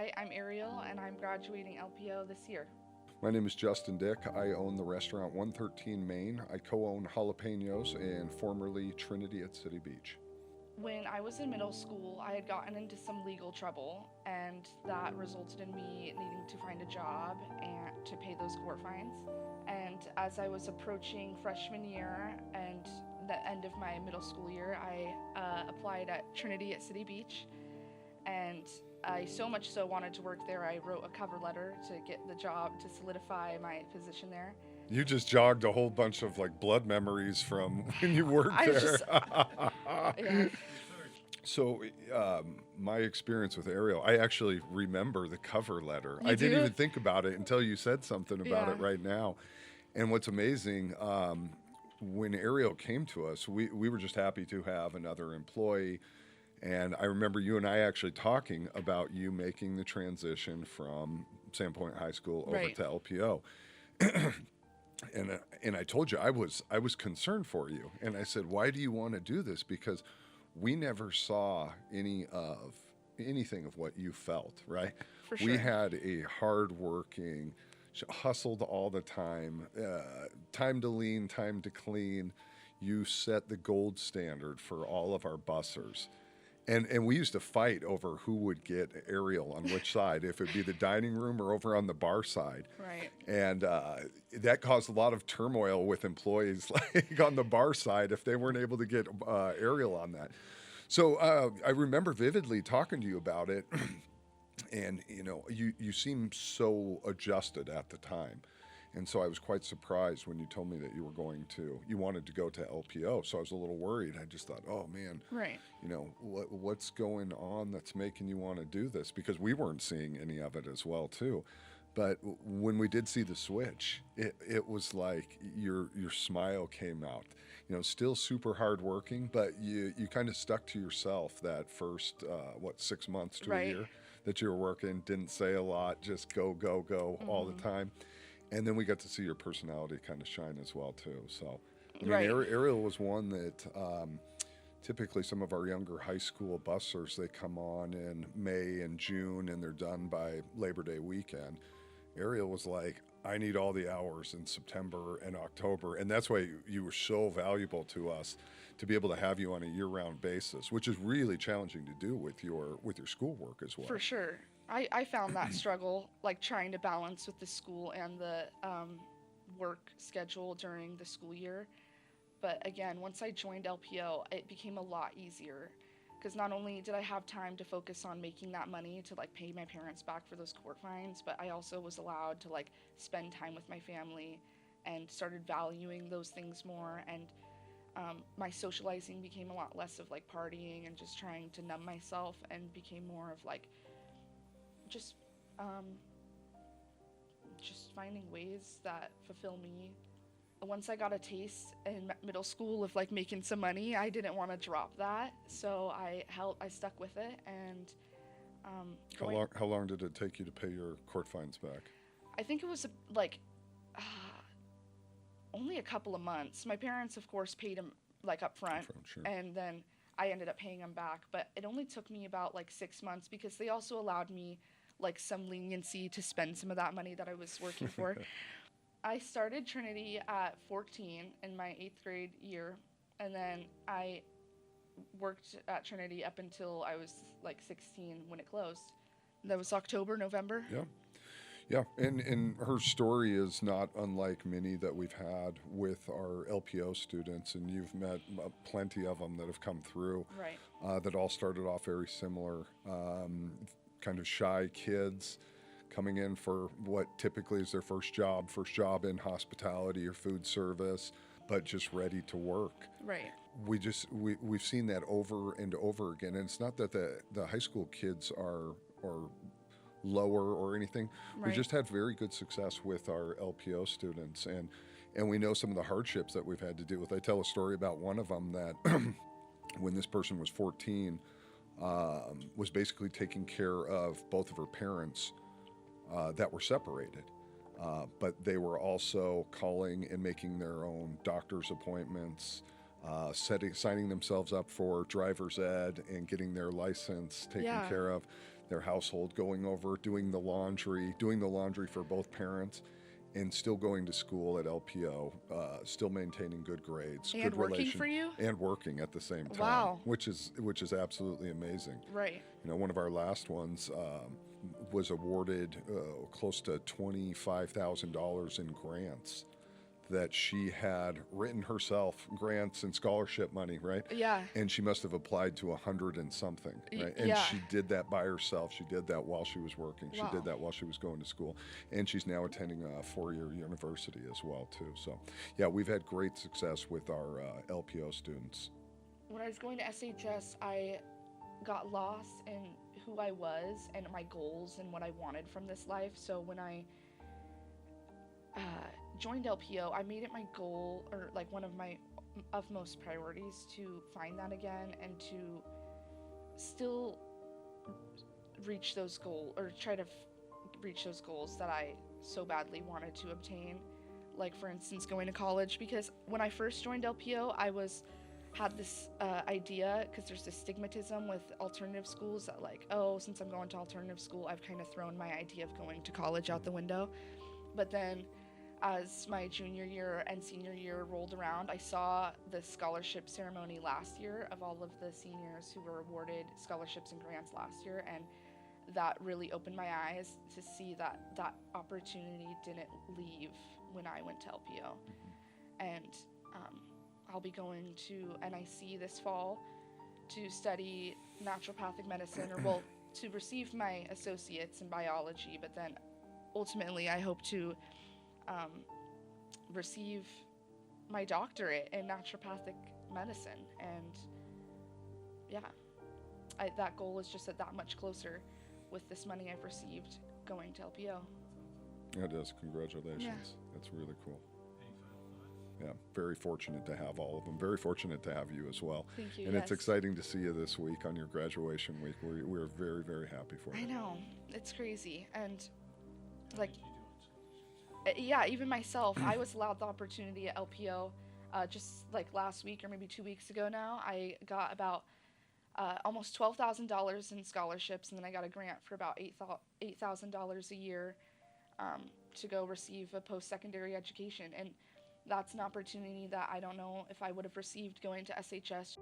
Hi, I'm Ariel, and I'm graduating LPO this year. My name is Justin Dick. I own the restaurant 113 Main. I co own Jalapenos and formerly Trinity at City Beach. When I was in middle school, I had gotten into some legal trouble, and that resulted in me needing to find a job and to pay those court fines. And as I was approaching freshman year and the end of my middle school year, I applied at Trinity at City Beach, and I so much so wanted to work there, I wrote a cover letter to get the job to solidify my position there. You just jogged a whole bunch of like blood memories from when you worked I there. just, yeah, So, my experience with Ariel, I actually remember the cover letter. you I didn't do? even think about it until you said something about Yeah, it right now. And what's amazing, when Ariel came to us, we were just happy to have another employee. And I remember you and I actually talking about you making the transition from Sandpoint High School over right, to LPO. And I told you I was concerned for you, and I said, why do you want to do this? Because we never saw anything of what you felt, right? for We sure. had a hardworking, hustled all the time, time to lean, time to clean. You set the gold standard for all of our bussers. And we used to fight over who would get Ariel on which side, if it'd be the dining room or over on the bar side. Right. And that caused a lot of turmoil with employees, like on the bar side, if they weren't able to get Ariel on that. So I remember vividly talking to you about it, and you seemed so adjusted at the time. And so I was quite surprised when you told me that you wanted to go to LPO. So I was a little worried. I just thought, oh man, Right. what's going on that's making you want to do this? Because we weren't seeing any of it as well too. But when we did see the switch, it was like your smile came out. Still super hardworking, but you kind of stuck to yourself that first 6 months to a Right. year that you were working. Didn't say a lot, just go go go all the Hmm. time. And then we got to see your personality kind of shine as well too. So, I mean, Right. Ariel was one that typically some of our younger high school bussers, they come on in May and June and they're done by Labor Day weekend. Ariel was like, I need all the hours in September and October, and that's why you were so valuable to us to be able to have you on a year-round basis, which is really challenging to do with your schoolwork as For well. sure. I found that struggle, like trying to balance with the school and the work schedule during the school year. But again, once I joined LPO, it became a lot easier because not only did I have time to focus on making that money to like pay my parents back for those court fines, but I also was allowed to like spend time with my family and started valuing those things more. And my socializing became a lot less of like partying and just trying to numb myself and became more of like just um, just finding ways that fulfill me. Once I got a taste in middle school of like making some money, I didn't want to drop that, so I stuck with it, and How going. long did it take you to pay your court fines back? I think it was like uh, only a couple of months. My parents, of course, paid him like up front, From sure. and then I ended up paying them back. But it only took me about like 6 months because they also allowed me like some leniency to spend some of that money that I was working for. I started Trinity at 14 in my eighth grade year, and then I worked at Trinity up until I was like 16 when it closed. That was October, November. Yeah. Yeah, and her story is not unlike many that we've had with our LPO students, and you've met plenty of them that have come through Right. that all started off very similar. Kind of shy kids coming in for what typically is their first job in hospitality or food service, but just ready to work. Right. We've seen that over and over again, and it's not that the high school kids are lower or anything. We Right. just had very good success with our LPO students, and we know some of the hardships that we've had to deal with. I tell a story about one of them that when this person was 14, was basically taking care of both of her parents that were separated. But they were also calling and making their own doctor's appointments, signing themselves up for driver's ed and getting their license taken Yeah. care of. their household, going over, doing the laundry for both parents, and still going to school at LPO, still maintaining good grades, And good working for you? and working at the same time, Wow. which is absolutely amazing. Right. You know, one of our last ones was awarded close to $25,000 in grants that she had written herself, grants and scholarship money, right? Yeah. And she must have applied to 100 and something, right? And yeah. she did that by herself. She did that while she was working. She Wow. did that while she was going to school. And she's now attending a 4-year university as well, too. So, yeah, we've had great success with our LPO students. When I was going to SHS, I got lost in who I was and my goals and what I wanted from this life. So when I joined LPO, I made it my goal, or like one of my utmost priorities, to find that again and to still reach those goals, or try to reach those goals that I so badly wanted to obtain. Like, for instance, going to college, because when I first joined LPO, I had this idea, because there's this stigmatism with alternative schools that, like, oh, since I'm going to alternative school, I've kind of thrown my idea of going to college out the window. But then as my junior year and senior year rolled around, I saw the scholarship ceremony last year of all of the seniors who were awarded scholarships and grants last year, and that really opened my eyes to see that that opportunity didn't leave when I went to LPO. And I'll be going to NIC this fall to study naturopathic medicine, or well, to receive my associates in biology, but then ultimately I hope to receive my doctorate in naturopathic medicine. And yeah, that goal is just that much closer with this money I've received going to LPO. It is. Congratulations. Yeah. That's really cool. Yeah, very fortunate to have all of them. Very fortunate to have you as well. Thank you. And yes. it's exciting to see you this week on your graduation week. We're very, very happy for you. I know. It's crazy. And like, yeah, even myself, I was allowed the opportunity at LPO just like last week or maybe 2 weeks ago now. I got about almost $12,000 in scholarships, and then I got a grant for about $8,000 a year to go receive a post-secondary education. And that's an opportunity that I don't know if I would have received going to SHS.